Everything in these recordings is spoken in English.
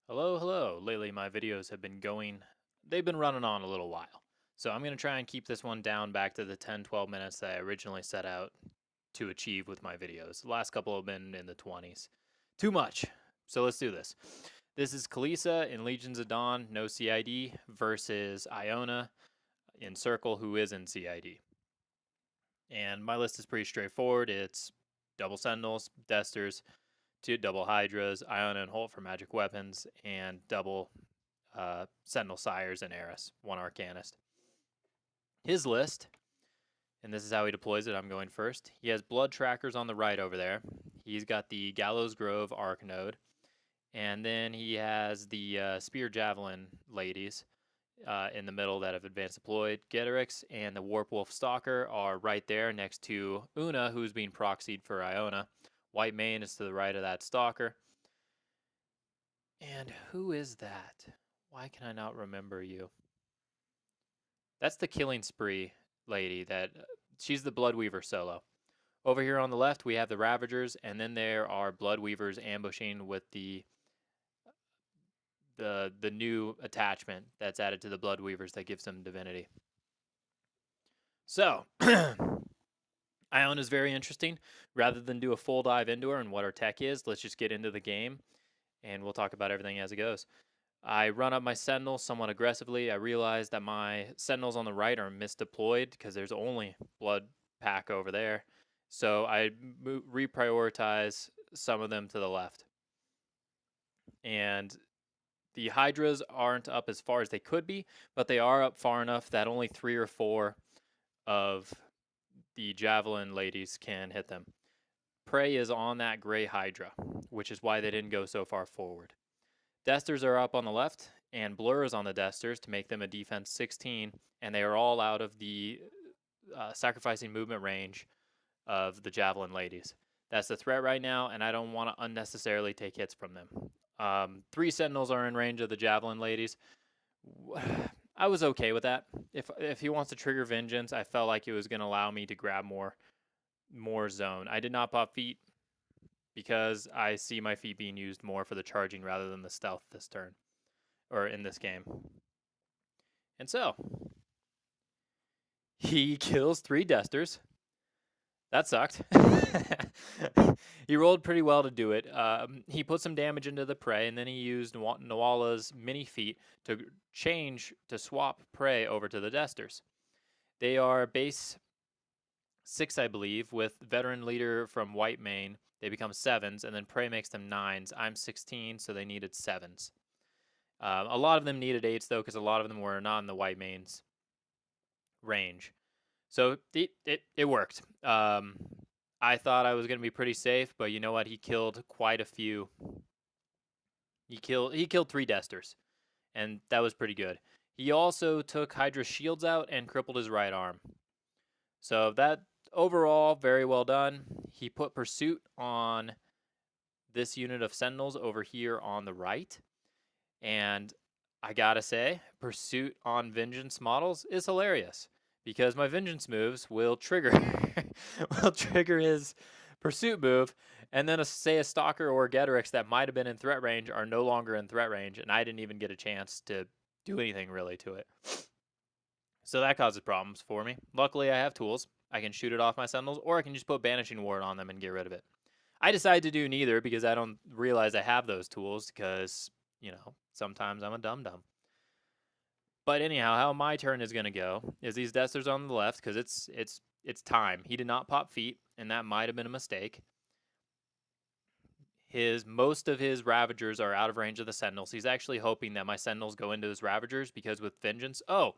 Hello, hello. Lately my videos have been they've been running on a little while. So I'm going to try and keep this one down back to the 10-12 minutes that I originally set out to achieve with my videos. The last couple have been in the 20s. Too much. So let's do this. This is Kaelyssa in Legions of Dawn, no CID, versus Iona in Circle, who is in CID. And my list is pretty straightforward. It's double Sentinels, Destors, two double Hydras, Aiyana and Holt for magic weapons, and double Sentinel Scyires and Eiryss, one Arcanist. His list, and this is how he deploys it. I'm going first. He has blood trackers on the right over there. He's got the Gallows Grove Arc Node, and then he has the Spear Javelin ladies in the middle that have advanced deployed. Ghetorix and the Warpwolf Stalker are right there next to Una, who's being proxied for Iona. White Mane is to the right of that Stalker. And who is that? Why can I not remember you? That's the Killing Spree lady. She's the Bloodweaver solo. Over here on the left, we have the Ravagers, and then there are Bloodweavers ambushing with the new attachment that's added to the Bloodweavers that gives them divinity. So, Iona is very interesting. Rather than do a full dive into her and what her tech is, let's just get into the game, and we'll talk about everything as it goes. I run up my Sentinels somewhat aggressively. I realize that my Sentinels on the right are misdeployed because there's only Blood Pack over there. So I reprioritize some of them to the left. And the Hydras aren't up as far as they could be, but they are up far enough that only 3 or 4 of the Javelin ladies can hit them. Prey is on that gray Hydra, which is why they didn't go so far forward. Destors are up on the left, and Blur is on the Destors to make them a defense 16, and they are all out of the sacrificing movement range of the Javelin ladies. That's the threat right now, and I don't want to unnecessarily take hits from them. 3 Sentinels are in range of the Javelin ladies. I was okay with that. If he wants to trigger Vengeance, I felt like it was going to allow me to grab more zone. I did not pop feet because I see my feet being used more for the charging rather than the stealth this turn, or in this game. And so, he kills 3 Destors. That sucked. He rolled pretty well to do it. He put some damage into the prey, and then he used Nuala's mini feat to swap prey over to the Destors. They are base 6, I believe, with veteran leader from White Mane. They become 7s, and then Prey makes them 9s. I'm 16, so they needed 7s. A lot of them needed 8s, though, because a lot of them were not in the White Mane's range. So it worked. I thought I was going to be pretty safe, but you know what? He killed quite a few. He killed 3 Destors, and that was pretty good. He also took Hydra's shields out and crippled his right arm. So that overall, very well done. He put Pursuit on this unit of Sentinels over here on the right. And I gotta say, Pursuit on Vengeance models is hilarious because my Vengeance moves will trigger his Pursuit move, and then say a Stalker or Ghetorix that might have been in threat range are no longer in threat range, and I didn't even get a chance to do anything really to it. So that causes problems for me. Luckily, I have tools. I can shoot it off my Sentinels, or I can just put Banishing Ward on them and get rid of it. I decided to do neither because I don't realize I have those tools because, sometimes I'm a dum-dum. But anyhow, how my turn is going to go is these Destors on the left because it's time. He did not pop feet, and that might have been a mistake. Most of his Ravagers are out of range of the Sentinels. He's actually hoping that my Sentinels go into his Ravagers because with Vengeance... Oh,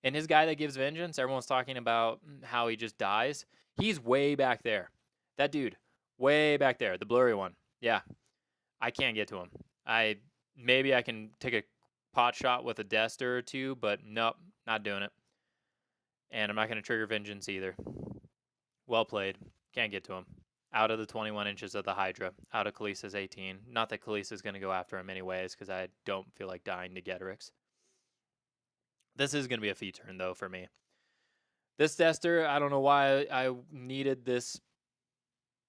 and his guy that gives Vengeance, everyone's talking about how he just dies. He's way back there. That dude, way back there, the blurry one. Yeah, I can't get to him. Maybe I can take a pot shot with a Destor or 2, but nope, not doing it. And I'm not going to trigger Vengeance either. Well played. Can't get to him. Out of the 21 inches of the Hydra. Out of Kaelyssa's 18. Not that Kaelyssa's going to go after him anyways, because I don't feel like dying to Ghetorix. This is going to be a feat turn, though, for me. This Destor, I don't know why I needed this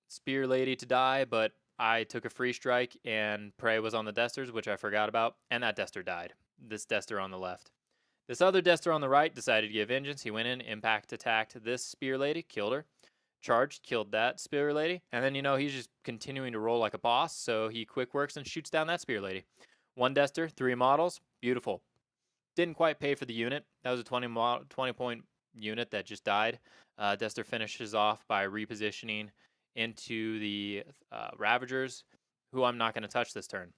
Spear Lady to die, but I took a free strike and prey was on the Destors, which I forgot about, and that Destor died. This Destor on the left. This other Destor on the right decided to get vengeance. He went in, impact attacked this Spear Lady, killed her. Charged, killed that Spear Lady. And then, he's just continuing to roll like a boss, so he quick works and shoots down that Spear Lady. 1 Destor, 3 models. Beautiful. Didn't quite pay for the unit. That was a 20-point unit that just died. Destor finishes off by repositioning into the Ravagers, who I'm not going to touch this turn.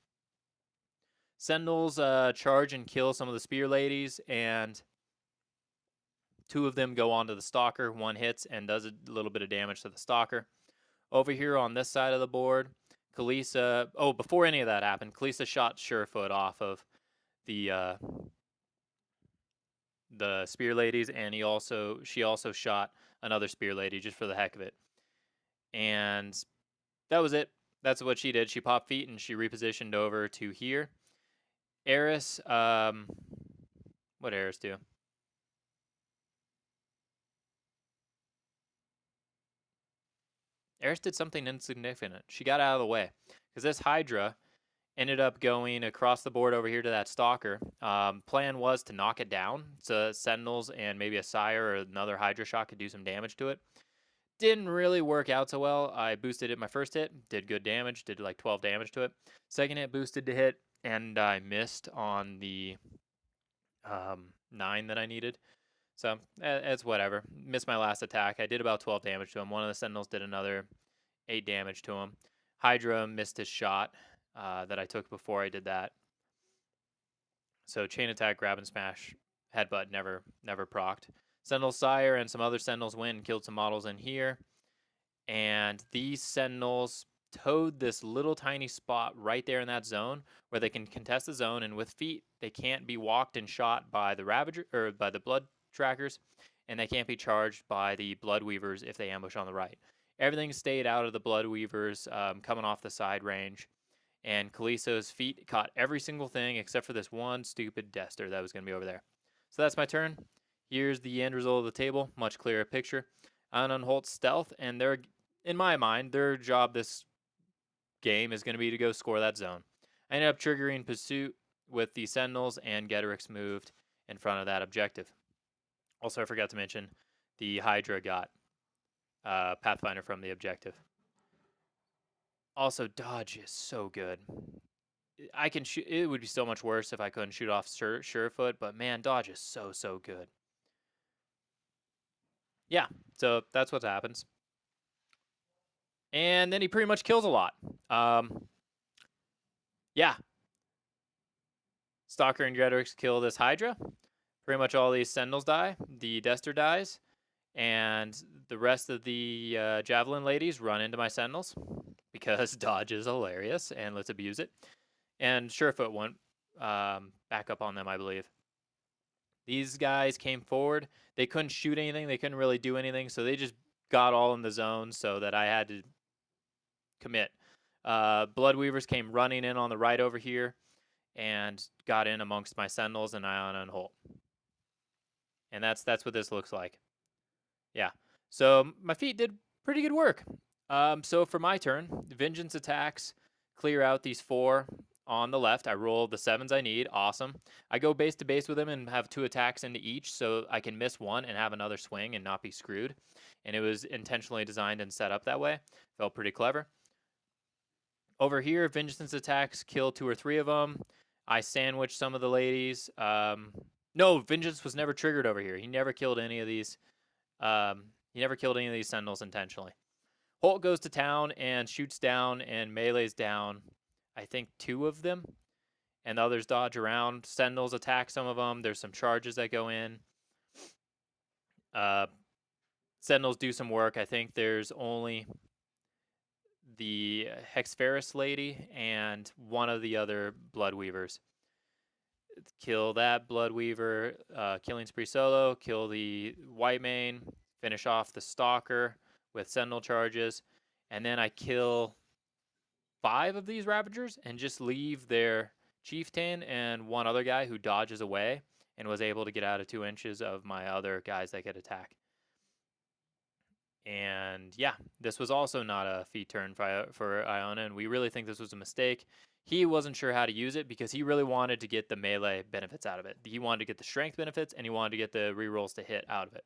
Sentinels charge and kill some of the Spear Ladies, and 2 of them go onto the Stalker. 1 hits and does a little bit of damage to the Stalker. Over here on this side of the board, Kaelyssa... Oh, before any of that happened, Kaelyssa shot Surefoot off of the Spear Ladies, and she also shot another Spear Lady just for the heck of it. And that was it. That's what she did. She popped feet and she repositioned over to here. Eiryss, what Eiryss do? Eiryss did something insignificant. She got out of the way. Because this Hydra ended up going across the board over here to that Stalker. Plan was to knock it down, so Sentinels and maybe a Scyir or another Hydra shot could do some damage to it. Didn't really work out so well. I boosted it my first hit, did good damage, did like 12 damage to it. Second hit boosted to hit, and I missed on the 9 that I needed. So it's whatever. Missed my last attack. I did about 12 damage to him. One of the Sentinels did another 8 damage to him. Hydra missed his shot that I took before I did that. So chain attack, grab and smash, headbutt never procced. Sentinel Scyir and some other Sentinels went and killed some models in here. And these Sentinels towed this little tiny spot right there in that zone where they can contest the zone, and with feet they can't be walked and shot by the Ravager or by the Blood Trackers, and they can't be charged by the Bloodweavers if they ambush on the right. Everything stayed out of the Bloodweavers coming off the side range, and Kaelyssa's feet caught every single thing except for this one stupid Destor that was going to be over there. So that's my turn. Here's the end result of the table, much clearer picture. Aiyana and Holt stealth, and in my mind, their job this game is going to be to go score that zone. I ended up triggering pursuit with the Sentinels, and Ghetorix moved in front of that objective. Also, I forgot to mention the Hydra got Pathfinder from the objective. Also, dodge is so good. I can shoot. It would be so much worse if I couldn't shoot off Surefoot, but man, dodge is so good. Yeah, so that's what happens. And then he pretty much kills a lot. Yeah. Stalker and Ghetorix kill this Hydra. Pretty much all these Sentinels die. The Destor dies. And the rest of the Javelin ladies run into my Sentinels because dodge is hilarious and let's abuse it. And Surefoot went back up on them, I believe. These guys came forward. They couldn't shoot anything. They couldn't really do anything. So they just got all in the zone so that I had to commit. Bloodweavers came running in on the right over here and got in amongst my Sentinels and Aiyana and Holt. And that's what this looks like. Yeah. So my feet did pretty good work. So for my turn, Vengeance attacks clear out these 4 on the left. I roll the 7s I need. Awesome. I go base to base with them and have 2 attacks into each so I can miss one and have another swing and not be screwed. And it was intentionally designed and set up that way. Felt pretty clever. Over here, Vengeance attacks kill 2 or 3 of them. I sandwich some of the ladies. No, Vengeance was never triggered over here. He never killed any of these. He never killed any of these Sentinels intentionally. Holt goes to town and shoots down and melees down, I think, 2 of them. And the others dodge around. Sentinels attack some of them. There's some charges that go in. Sentinels do some work. I think there's only the Hexferus lady and one of the other Bloodweavers. Kill that Bloodweaver, killing spree solo, kill the White Mane, finish off the Stalker with Sentinel charges, and then I kill 5 of these Ravagers and just leave their Chieftain and one other guy who dodges away and was able to get out of 2 inches of my other guys that get attack. And yeah, this was also not a feat turn for Iona, and we really think this was a mistake. He wasn't sure how to use it because he really wanted to get the melee benefits out of it. He wanted to get the strength benefits, and he wanted to get the rerolls to hit out of it.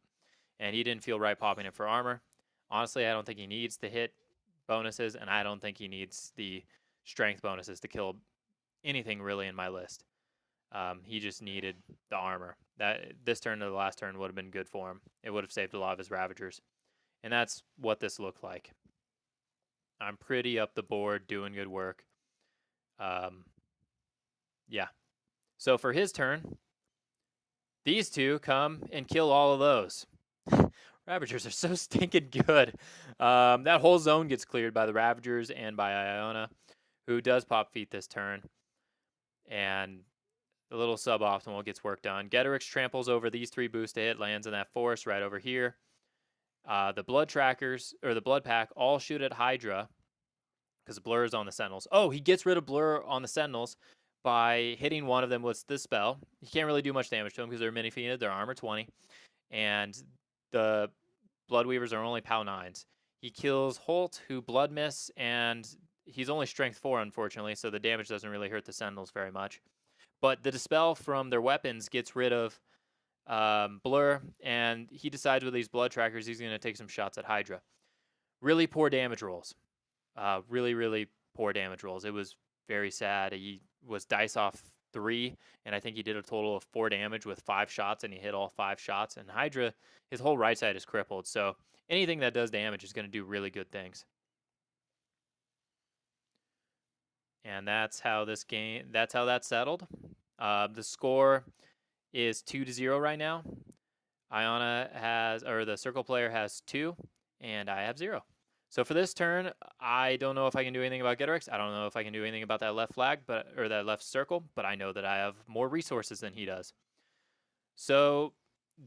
And he didn't feel right popping it for armor. Honestly, I don't think he needs the hit bonuses, and I don't think he needs the strength bonuses to kill anything really in my list. He just needed the armor. That this turn to the last turn would have been good for him. It would have saved a lot of his Ravagers. And that's what this looked like. I'm pretty up the board, doing good work. Yeah. So for his turn, these two come and kill all of those. Ravagers are so stinking good. That whole zone gets cleared by the Ravagers and by Iona, who does pop feet this turn. And the little suboptimal gets work done. Ghetorix tramples over these 3 boosts to hit, lands in that forest right over here. The blood trackers, or the blood pack, all shoot at Hydra because Blur is on the Sentinels. Oh, he gets rid of Blur on the Sentinels by hitting one of them with the spell. He can't really do much damage to them because they're mini-fiended. They're armor 20. And the Bloodweavers are only POW 9s. He kills Holt, who blood miss, and he's only strength 4, unfortunately, so the damage doesn't really hurt the Sentinels very much. But the dispel from their weapons gets rid of Blur, and he decides with these blood trackers he's going to take some shots at Hydra. Really poor damage rolls. Really, really poor damage rolls. It was very sad. He was dice off 3, and I think he did a total of 4 damage with 5 shots, and he hit all 5 shots. And Hydra, his whole right side is crippled, so anything that does damage is going to do really good things. And that's how that's settled. The score is 2-0 right now. Iona has, or the circle player has 2, and I have 0. So for this turn, I don't know if I can do anything about Ghetorix. I don't know if I can do anything about that left flag, or that left circle, but I know that I have more resources than he does. So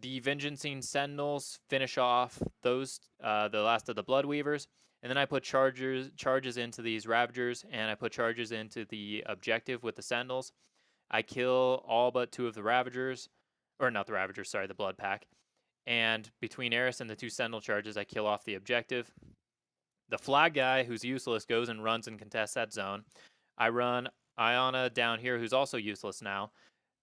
the Vengeancing Sentinels finish off those, the last of the Bloodweavers, and then I put charges into these Ravagers, and I put charges into the objective with the Sentinels. I kill all but 2 of the Ravagers, or not the Ravagers, sorry, the Blood Pack. And between Eiryss and the 2 Sentinel charges, I kill off the objective. The flag guy, who's useless, goes and runs and contests that zone. I run Iona down here, who's also useless now,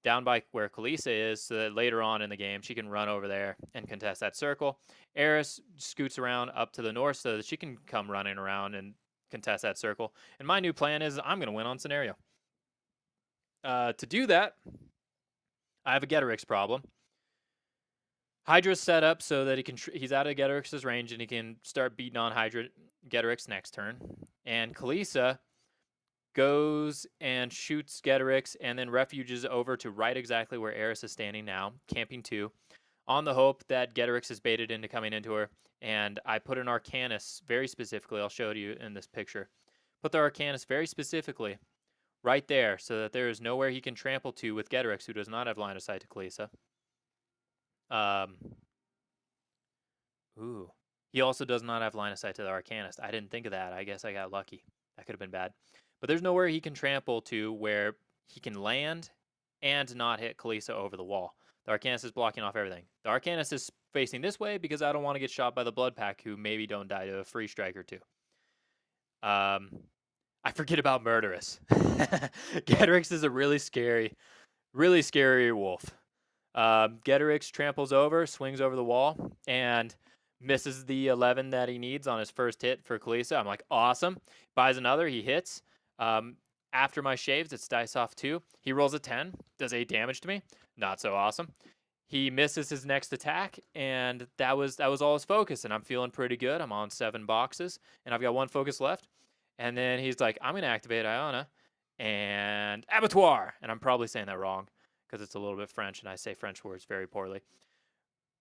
down by where Kaelyssa is, so that later on in the game she can run over there and contest that circle. Eiryss scoots around up to the north so that she can come running around and contest that circle. And my new plan is I'm going to win on scenario. To do that, I have a Ghetorix problem. Hydra's set up so that he's out of Ghetorix's range and he can start beating on Ghetorix next turn. And Kaelyssa goes and shoots Ghetorix and then refuges over to right exactly where Eiryss is standing now, camping 2, on the hope that Ghetorix is baited into coming into her. And I put an Arcanist very specifically, I'll show you in this picture. Put the Arcanist very specifically right there so that there is nowhere he can trample to with Ghetorix, who does not have line of sight to Kaelyssa. Ooh. He also does not have line of sight to the Arcanist. I didn't think of that. I guess I got lucky. That could have been bad. But there's nowhere he can trample to where he can land and not hit Kaelyssa over the wall. The Arcanist is blocking off everything. The Arcanist is facing this way because I don't want to get shot by the Blood Pack, who maybe don't die to a free strike or 2. I forget about Murderous. Ghetorix is a really scary wolf. Ghetorix tramples over, swings over the wall, and misses the 11 that he needs on his first hit for Kaelyssa. I'm like, awesome. Buys another, he hits. After my shaves, it's dice off 2. He rolls a 10, does 8 damage to me. Not so awesome. He misses his next attack, and that was all his focus, and I'm feeling pretty good. I'm on 7 boxes, and I've got 1 focus left. And then he's like, I'm going to activate Iona and Abattoir. And I'm probably saying that wrong because it's a little bit French, and I say French words very poorly.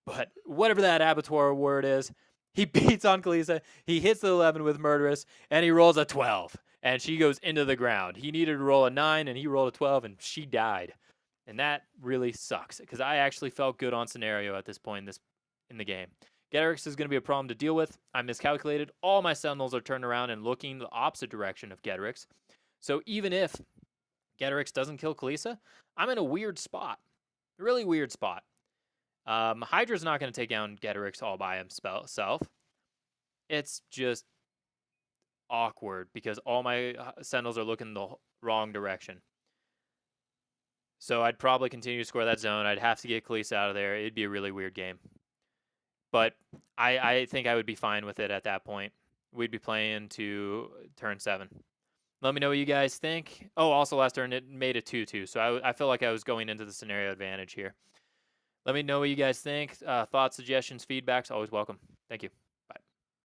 But whatever that Abattoir word is, he beats on Kaelyssa. He hits the 11 with Murderous, and he rolls a 12. And she goes into the ground. He needed to roll a 9, and he rolled a 12, and she died. And that really sucks because I actually felt good on scenario at this point in the game. Ghetorix is going to be a problem to deal with. I miscalculated. All my Sentinels are turned around and looking the opposite direction of Ghetorix. So even if Ghetorix doesn't kill Kaelyssa, I'm in a weird spot. A really weird spot. Hydra's not going to take down Ghetorix all by himself. it's just awkward because all my Sentinels are looking the wrong direction. So I'd probably continue to score that zone. I'd have to get Kaelyssa out of there. It'd be a really weird game. But I think I would be fine with it at that point. We'd be playing to turn 7. Let me know what you guys think. Oh, also last turn it made a 2-2, so I feel like I was going into the scenario advantage here. Let me know what you guys think. Thoughts, suggestions, feedbacks, always welcome. Thank you.